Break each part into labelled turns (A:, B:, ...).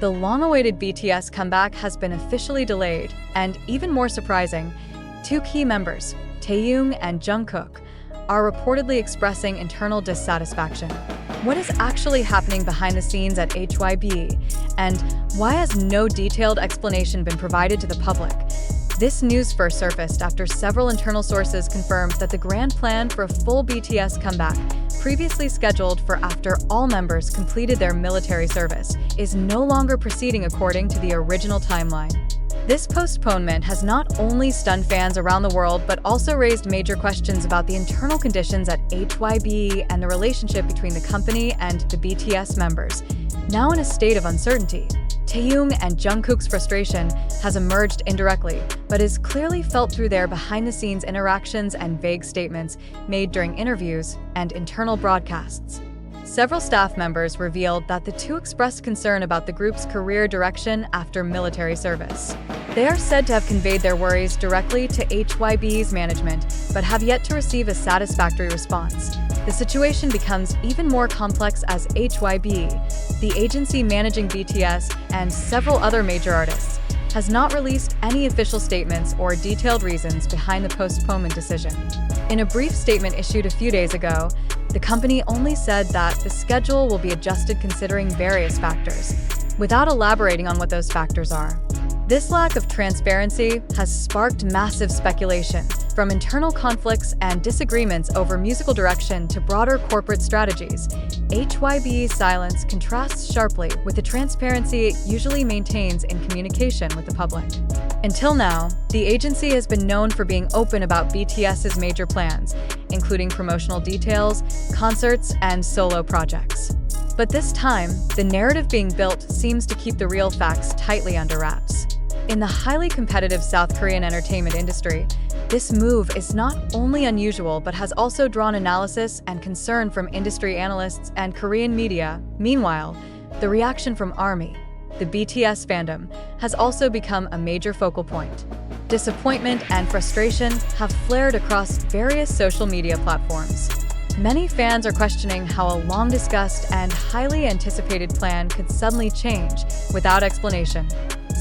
A: the long-awaited BTS comeback has been officially delayed, and even more surprising, two key members, Taehyung and Jungkook, are reportedly expressing internal dissatisfaction. What is actually happening behind the scenes at HYBE, and why has no detailed explanation been provided to the public? This news first surfaced after several internal sources confirmed that the grand plan for a full BTS comeback, previously scheduled for after all members completed their military service, is no longer proceeding according to the original timeline. This postponement has not only stunned fans around the world but also raised major questions about the internal conditions at HYBE and the relationship between the company and the BTS members, now in a state of uncertainty. Taehyung and Jungkook's frustration has emerged indirectly, but is clearly felt through their behind-the-scenes interactions and vague statements made during interviews and internal broadcasts. Several staff members revealed that the two expressed concern about the group's career direction after military service. They are said to have conveyed their worries directly to HYBE's management, but have yet to receive a satisfactory response. The situation becomes even more complex as HYBE, the agency managing BTS and several other major artists, has not released any official statements or detailed reasons behind the postponement decision. In a brief statement issued a few days ago, the company only said that the schedule will be adjusted considering various factors, without elaborating on what those factors are. This lack of transparency has sparked massive speculation, from internal conflicts and disagreements over musical direction to broader corporate strategies. HYBE's silence contrasts sharply with the transparency it usually maintains in communication with the public. Until now, the agency has been known for being open about BTS's major plans, including promotional details, concerts, and solo projects. But this time, the narrative being built seems to keep the real facts tightly under wraps. In the highly competitive South Korean entertainment industry, this move is not only unusual but has also drawn analysis and concern from industry analysts and Korean media. Meanwhile, the reaction from ARMY, the BTS fandom, has also become a major focal point. Disappointment and frustration have flared across various social media platforms. Many fans are questioning how a long-discussed and highly anticipated plan could suddenly change without explanation.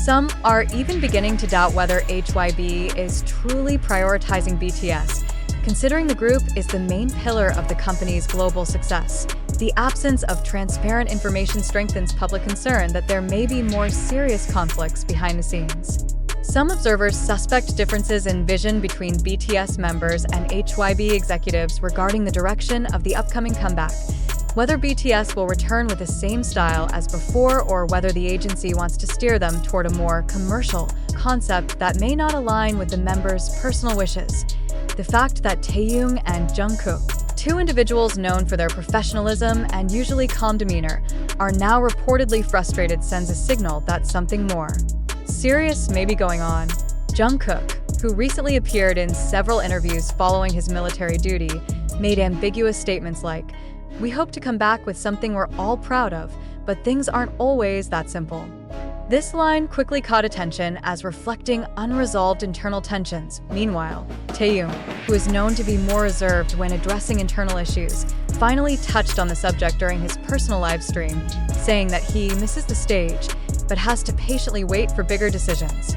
A: Some are even beginning to doubt whether HYBE is truly prioritizing BTS, considering the group is the main pillar of the company's global success. The absence of transparent information strengthens public concern that there may be more serious conflicts behind the scenes. Some observers suspect differences in vision between BTS members and HYBE executives regarding the direction of the upcoming comeback. Whether BTS will return with the same style as before or whether the agency wants to steer them toward a more commercial concept that may not align with the members' personal wishes. The fact that Taehyung and Jungkook, two individuals known for their professionalism and usually calm demeanor, are now reportedly frustrated sends a signal that something more serious may be going on. Jungkook, who recently appeared in several interviews following his military duty, made ambiguous statements like, "We hope to come back with something we're all proud of, but things aren't always that simple." This line quickly caught attention as reflecting unresolved internal tensions. Meanwhile, Taehyung, who is known to be more reserved when addressing internal issues, finally touched on the subject during his personal live stream, saying that he misses the stage, but has to patiently wait for bigger decisions.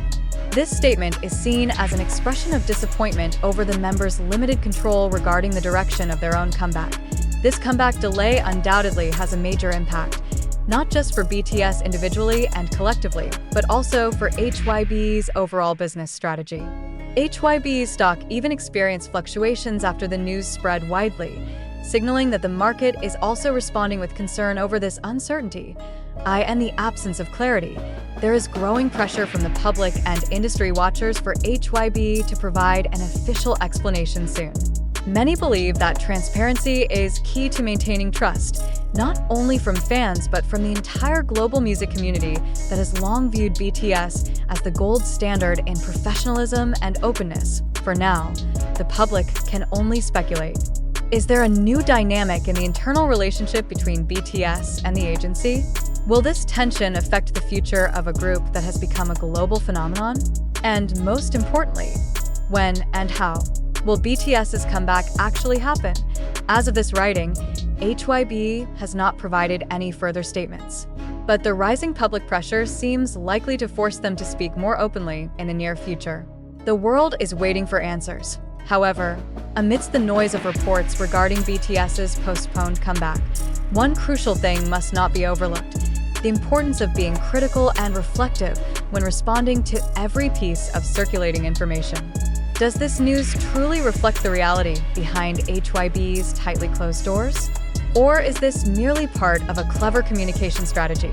A: This statement is seen as an expression of disappointment over the members' limited control regarding the direction of their own comeback. This comeback delay undoubtedly has a major impact, not just for BTS individually and collectively, but also for HYBE's overall business strategy. HYBE's stock even experienced fluctuations after the news spread widely, signaling that the market is also responding with concern over this uncertainty. And the absence of clarity, there is growing pressure from the public and industry watchers for HYBE to provide an official explanation soon. Many believe that transparency is key to maintaining trust, not only from fans but from the entire global music community that has long viewed BTS as the gold standard in professionalism and openness. For now, the public can only speculate. Is there a new dynamic in the internal relationship between BTS and the agency? Will this tension affect the future of a group that has become a global phenomenon? And most importantly, when and how will BTS's comeback actually happen? As of this writing, HYBE has not provided any further statements. but the rising public pressure seems likely to force them to speak more openly in the near future. The world is waiting for answers. However, amidst the noise of reports regarding BTS's postponed comeback, one crucial thing must not be overlooked: the importance of being critical and reflective when responding to every piece of circulating information. Does this news truly reflect the reality behind HYBE's tightly closed doors? Or is this merely part of a clever communication strategy,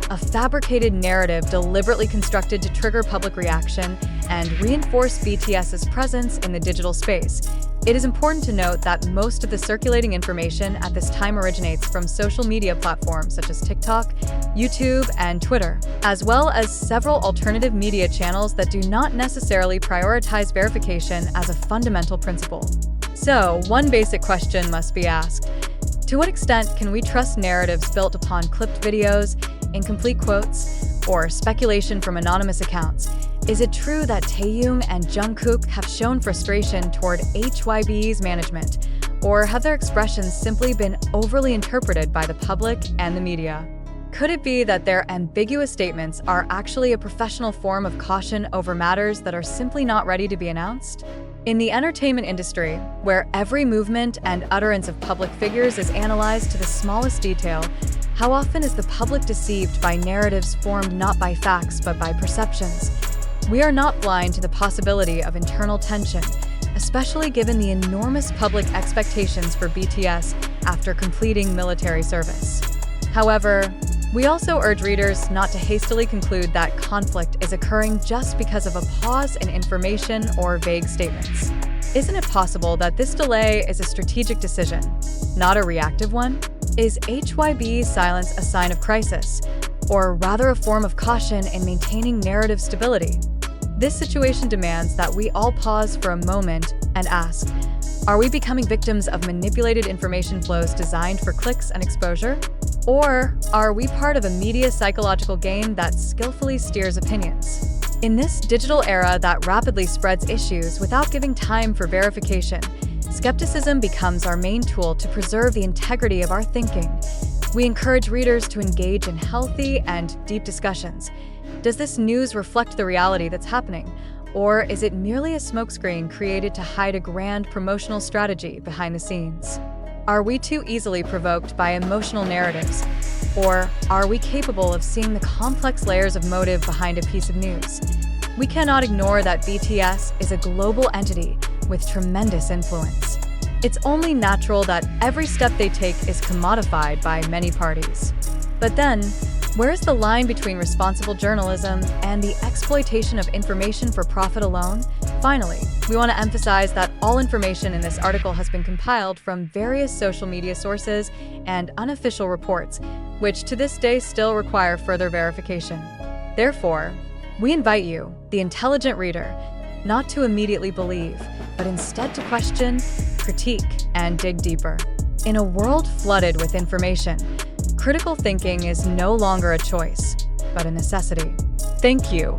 A: a fabricated narrative deliberately constructed to trigger public reaction and reinforce BTS's presence in the digital space? It is important to note that most of the circulating information at this time originates from social media platforms such as TikTok, YouTube, and Twitter, as well as several alternative media channels that do not necessarily prioritize verification as a fundamental principle. So, one basic question must be asked: to what extent can we trust narratives built upon clipped videos, incomplete quotes, or speculation from anonymous accounts? Is it true that Taehyung and Jungkook have shown frustration toward HYBE's management, or have their expressions simply been overly interpreted by the public and the media? Could it be that their ambiguous statements are actually a professional form of caution over matters that are simply not ready to be announced? In the entertainment industry, where every movement and utterance of public figures is analyzed to the smallest detail, how often is the public deceived by narratives formed not by facts but by perceptions? We are not blind to the possibility of internal tension, especially given the enormous public expectations for BTS after completing military service. However, we also urge readers not to hastily conclude that conflict is occurring just because of a pause in information or vague statements. Isn't it possible that this delay is a strategic decision, not a reactive one? Is HYBE's silence a sign of crisis, or rather a form of caution in maintaining narrative stability? This situation demands that we all pause for a moment and ask: are we becoming victims of manipulated information flows designed for clicks and exposure? Or are we part of a media psychological game that skillfully steers opinions? In this digital era that rapidly spreads issues without giving time for verification, skepticism becomes our main tool to preserve the integrity of our thinking. We encourage readers to engage in healthy and deep discussions. Does this news reflect the reality that's happening? Or is it merely a smokescreen created to hide a grand promotional strategy behind the scenes? Are we too easily provoked by emotional narratives? Or are we capable of seeing the complex layers of motive behind a piece of news? We cannot ignore that BTS is a global entity with tremendous influence. It's only natural that every step they take is commodified by many parties. But then, where is the line between responsible journalism and the exploitation of information for profit alone? Finally, we want to emphasize that all information in this article has been compiled from various social media sources and unofficial reports, which to this day still require further verification. Therefore, we invite you, the intelligent reader, not to immediately believe, but instead to question, critique, and dig deeper. In a world flooded with information, critical thinking is no longer a choice, but a necessity. Thank you